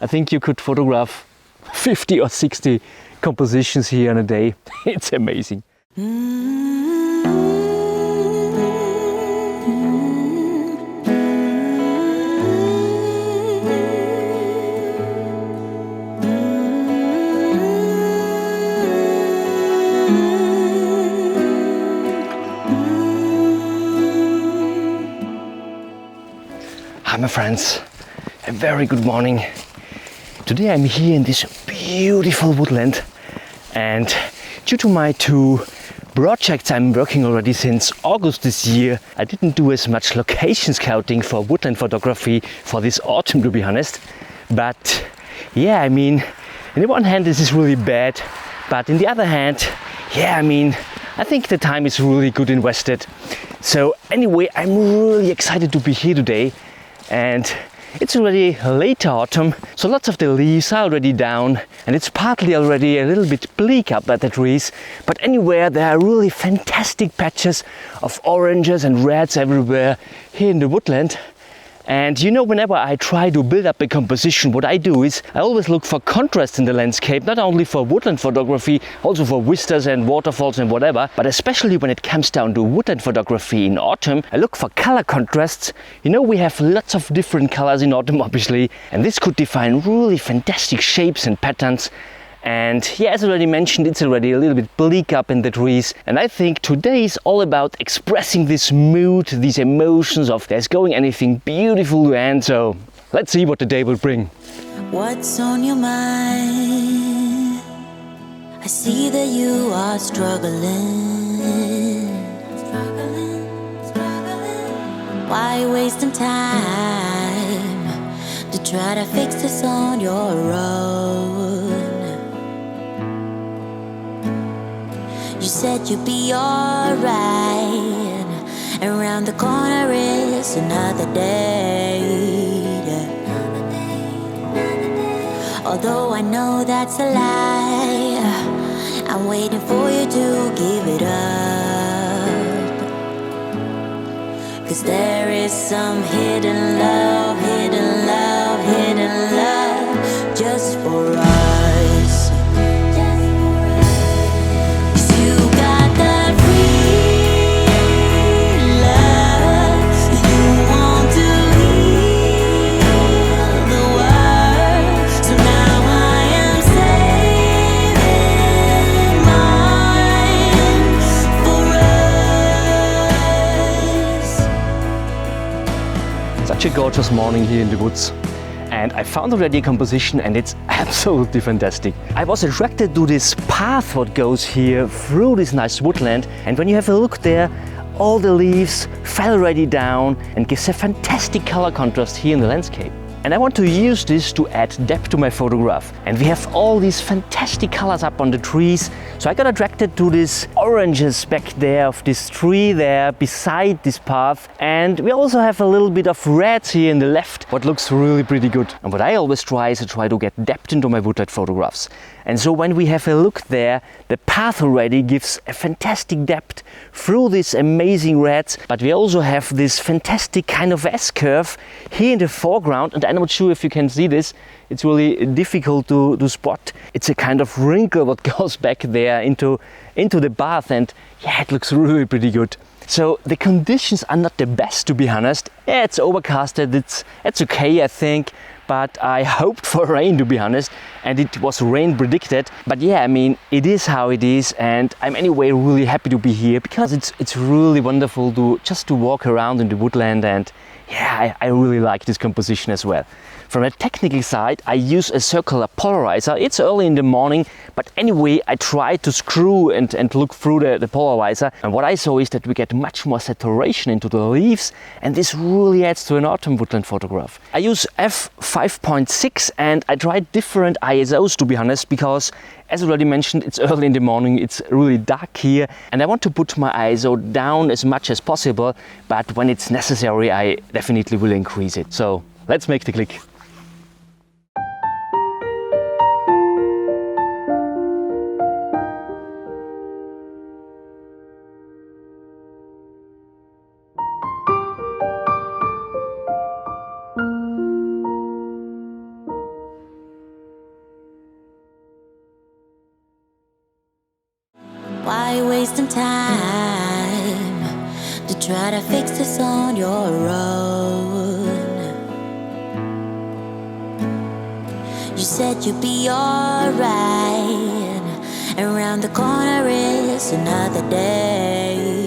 I think you could photograph 50 or 60 compositions here in a day. It's amazing. Hi my friends, a very good morning. Today I'm here in this beautiful woodland, and due to my two projects I'm working already since August this year, I didn't do as much location scouting for woodland photography for this autumn, to be honest. But yeah, I mean, on the one hand this is really bad, but on the other hand, yeah, I mean, I think the time is really good invested. So anyway, I'm really excited to be here today. And it's already late autumn, so lots of the leaves are already down, and it's partly already a little bit bleak up at the trees. But anywhere there are really fantastic patches of oranges and reds everywhere here in the woodland. And you know, whenever I try to build up a composition, what I do is I always look for contrast in the landscape, not only for woodland photography, also for vistas and waterfalls and whatever, but especially when it comes down to woodland photography in autumn, I look for color contrasts. You know, we have lots of different colors in autumn, obviously, and this could define really fantastic shapes and patterns. And yeah, as already mentioned, it's already a little bit bleak up in the trees. And I think today is all about expressing this mood, these emotions of there's going anything beautiful to end. So let's see what the day will bring. What's on your mind? I see that you are struggling. Why wasting time to try to fix this on your own? You said you'd be alright, and round the corner is another day. Although I know that's a lie, I'm waiting for you to give it up. 'Cause there is some hidden love, hidden love, hidden love just for us. Such a gorgeous morning here in the woods, and I found already a composition, and it's absolutely fantastic. I was attracted to this path what goes here through this nice woodland, and when you have a look there, all the leaves fell already down and gives a fantastic color contrast here in the landscape. And I want to use this to add depth to my photograph. And we have all these fantastic colors up on the trees. So I got attracted to these oranges back there of this tree there beside this path. And we also have a little bit of reds here in the left, what looks really pretty good. And what I always try is to try to get depth into my woodland photographs. And so when we have a look there, the path already gives a fantastic depth through these amazing reds. But we also have this fantastic kind of S-curve here in the foreground. And I'm not sure if you can see this. It's really difficult to spot. It's a kind of wrinkle what goes back there into the path. And yeah, it looks really pretty good. So the conditions are not the best, to be honest. Yeah, it's overcasted. It's okay, I think. But I hoped for rain, to be honest, and it was rain predicted. But yeah, I mean, it is how it is, and I'm anyway really happy to be here because it's really wonderful to just to walk around in the woodland, and yeah, I really like this composition as well. From a technical side, I use a circular polarizer. It's early in the morning, but anyway, I try to screw and look through the polarizer. And what I saw is that we get much more saturation into the leaves, and this really adds to an autumn woodland photograph. I use f5.6 and I tried different ISOs, to be honest, because as already mentioned, it's early in the morning, it's really dark here, and I want to put my ISO down as much as possible, but when it's necessary, I definitely will increase it. So let's make the click. wasting time to try to fix this on your own. You said you'd be alright, around the corner is another day.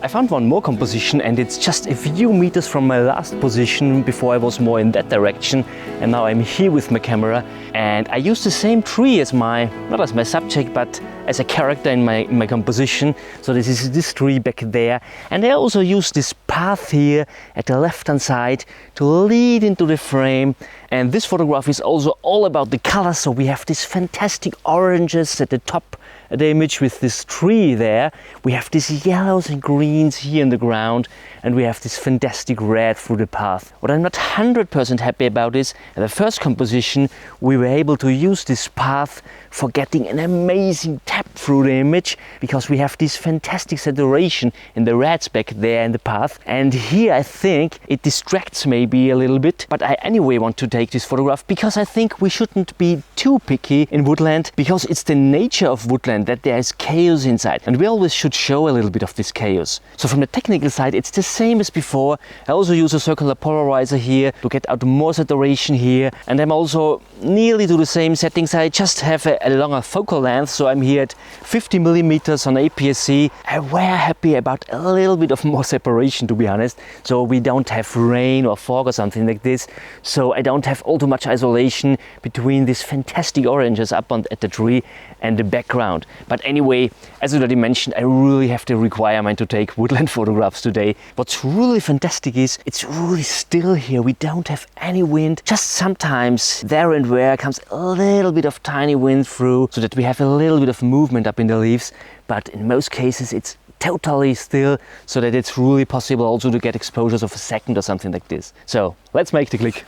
I found one more composition, and it's just a few meters from my last position. Before I was more in that direction, and now I'm here with my camera, and I use the same tree as not as my subject, but as a character in my composition. So this is this tree back there, and I also use this path here at the left hand side to lead into the frame. And this photograph is also all about the colors. So we have these fantastic oranges at the top of the image with this tree there. We have these yellows and greens here in the ground, and we have this fantastic red through the path. What I'm not 100% happy about is, in the first composition, we were able to use this path for getting an amazing tap through the image, because we have this fantastic saturation in the reds back there in the path. And here I think it distracts maybe a little bit, but I anyway want to take this photograph because I think we shouldn't be too picky in woodland, because it's the nature of woodland that there is chaos inside, and we always should show a little bit of this chaos. So from the technical side, it's the same as before. I also use a circular polarizer here to get out more saturation here, and I'm also nearly to the same settings. I just have a longer focal length, so I'm here at 50 millimeters on APS-C. I were happy about a little bit of more separation, to be honest, so we don't have rain or fog or something like this, so I don't have all too much isolation between these fantastic oranges up at the tree and the background. But anyway, as I already mentioned, I really have the requirement to take woodland photographs today. What's really fantastic is it's really still here. We don't have any wind. Just sometimes there and where comes a little bit of tiny wind through, so that we have a little bit of movement up in the leaves. But in most cases it's totally still, so that it's really possible also to get exposures of a second or something like this. So let's make the click.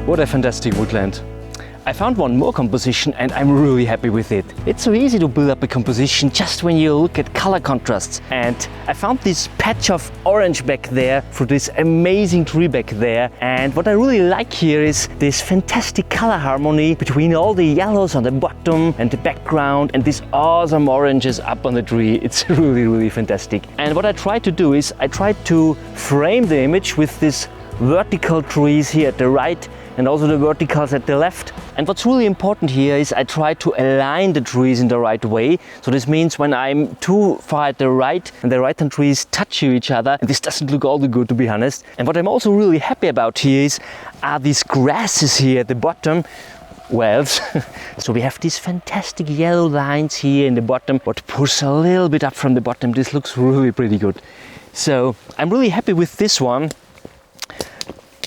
What a fantastic woodland. I found one more composition and I'm really happy with it. It's so easy to build up a composition just when you look at color contrasts. And I found this patch of orange back there through this amazing tree back there. And what I really like here is this fantastic color harmony between all the yellows on the bottom and the background and these awesome oranges up on the tree. It's really, really fantastic. And what I tried to do is I tried to frame the image with these vertical trees here at the right and also the verticals at the left. And what's really important here is I try to align the trees in the right way. So this means when I'm too far at the right and the right hand trees touch each other, and this doesn't look all too good, to be honest. And what I'm also really happy about here are these grasses here at the bottom. Well, so we have these fantastic yellow lines here in the bottom, what push a little bit up from the bottom. This looks really pretty good. So I'm really happy with this one.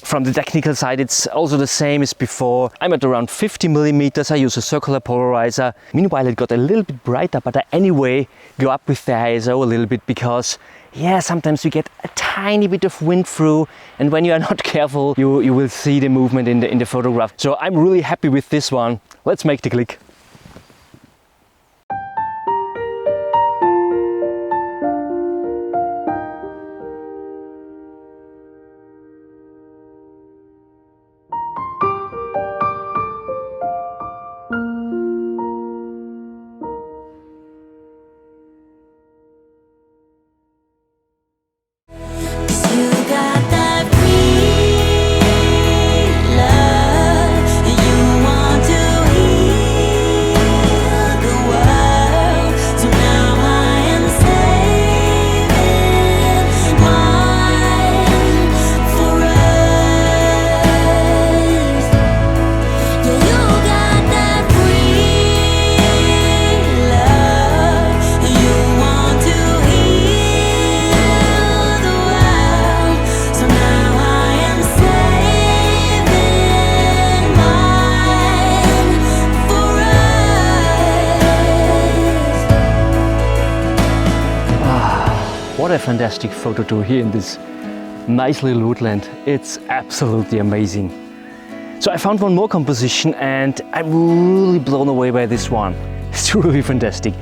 From the technical side, it's also the same as before. I'm at around 50 millimeters. I use a circular polarizer. Meanwhile, it got a little bit brighter, but I anyway go up with the ISO a little bit because, yeah, sometimes you get a tiny bit of wind through, and when you are not careful, you will see the movement in the photograph. So I'm really happy with this one. Let's make the click. fantastic photo tour here in this nice little woodland. It's absolutely amazing. So I found one more composition and I'm really blown away by this one. It's really fantastic.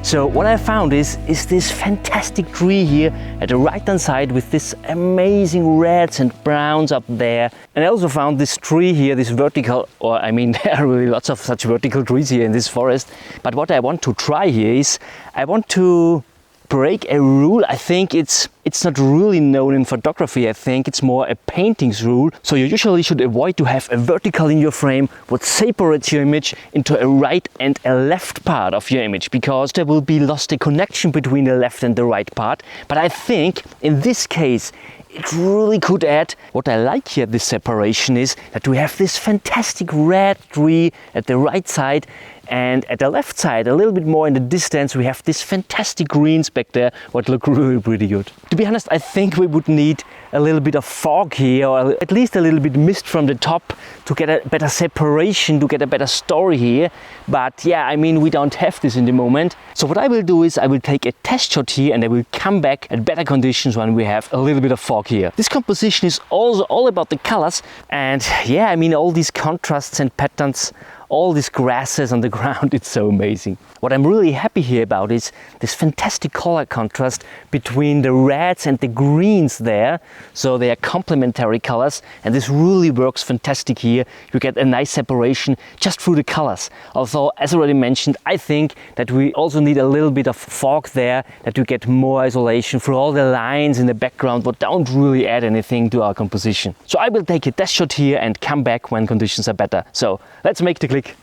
So what I found is this fantastic tree here at the right hand side with this amazing reds and browns up there. And I also found this tree here, this vertical, or I mean there are really lots of such vertical trees here in this forest. But what I want to try here is I want to break a rule. I think it's not really known in photography. I think it's more a painting's rule. So you usually should avoid to have a vertical in your frame what separates your image into a right and a left part of your image, because there will be lost a connection between the left and the right part. But I think in this case it really could add. What I like here, this separation, is that we have this fantastic red tree at the right side, and at the left side, a little bit more in the distance, we have this fantastic greens back there, what look really pretty good. To be honest, I think we would need a little bit of fog here, or at least a little bit mist from the top to get a better separation, to get a better story here. But yeah, I mean, we don't have this in the moment. So what I will do is I will take a test shot here and I will come back at better conditions when we have a little bit of fog here. This composition is also all about the colors, and yeah, I mean, all these contrasts and patterns, all these grasses on the ground, it's so amazing. What I'm really happy here about is this fantastic color contrast between the reds and the greens there. So they are complementary colors, and this really works fantastic here. You get a nice separation just through the colors. Although, as already mentioned, I think that we also need a little bit of fog there, that you get more isolation through all the lines in the background, but don't really add anything to our composition. So I will take a test shot here and come back when conditions are better. So let's make the click.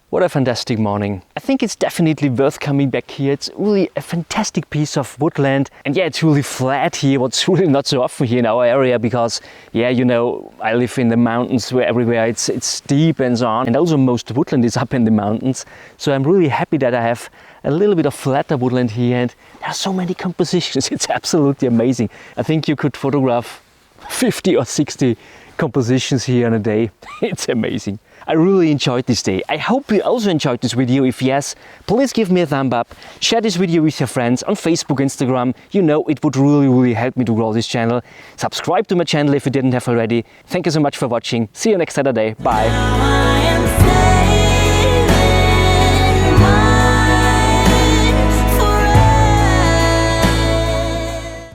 What a fantastic morning. I think it's definitely worth coming back here. It's really a fantastic piece of woodland. And yeah, it's really flat here, what's really not so often here in our area, because yeah, you know, I live in the mountains where everywhere it's steep and so on. And also most woodland is up in the mountains. So I'm really happy that I have a little bit of flatter woodland here, and there are so many compositions. It's absolutely amazing. I think you could photograph 50 or 60 compositions here in a day. It's amazing. I really enjoyed this day. I hope you also enjoyed this video. If yes, please give me a thumb up, share this video with your friends on Facebook, Instagram. You know, it would really help me to grow this channel. Subscribe to my channel if you didn't have already. Thank you so much for watching. See you next Saturday. Bye.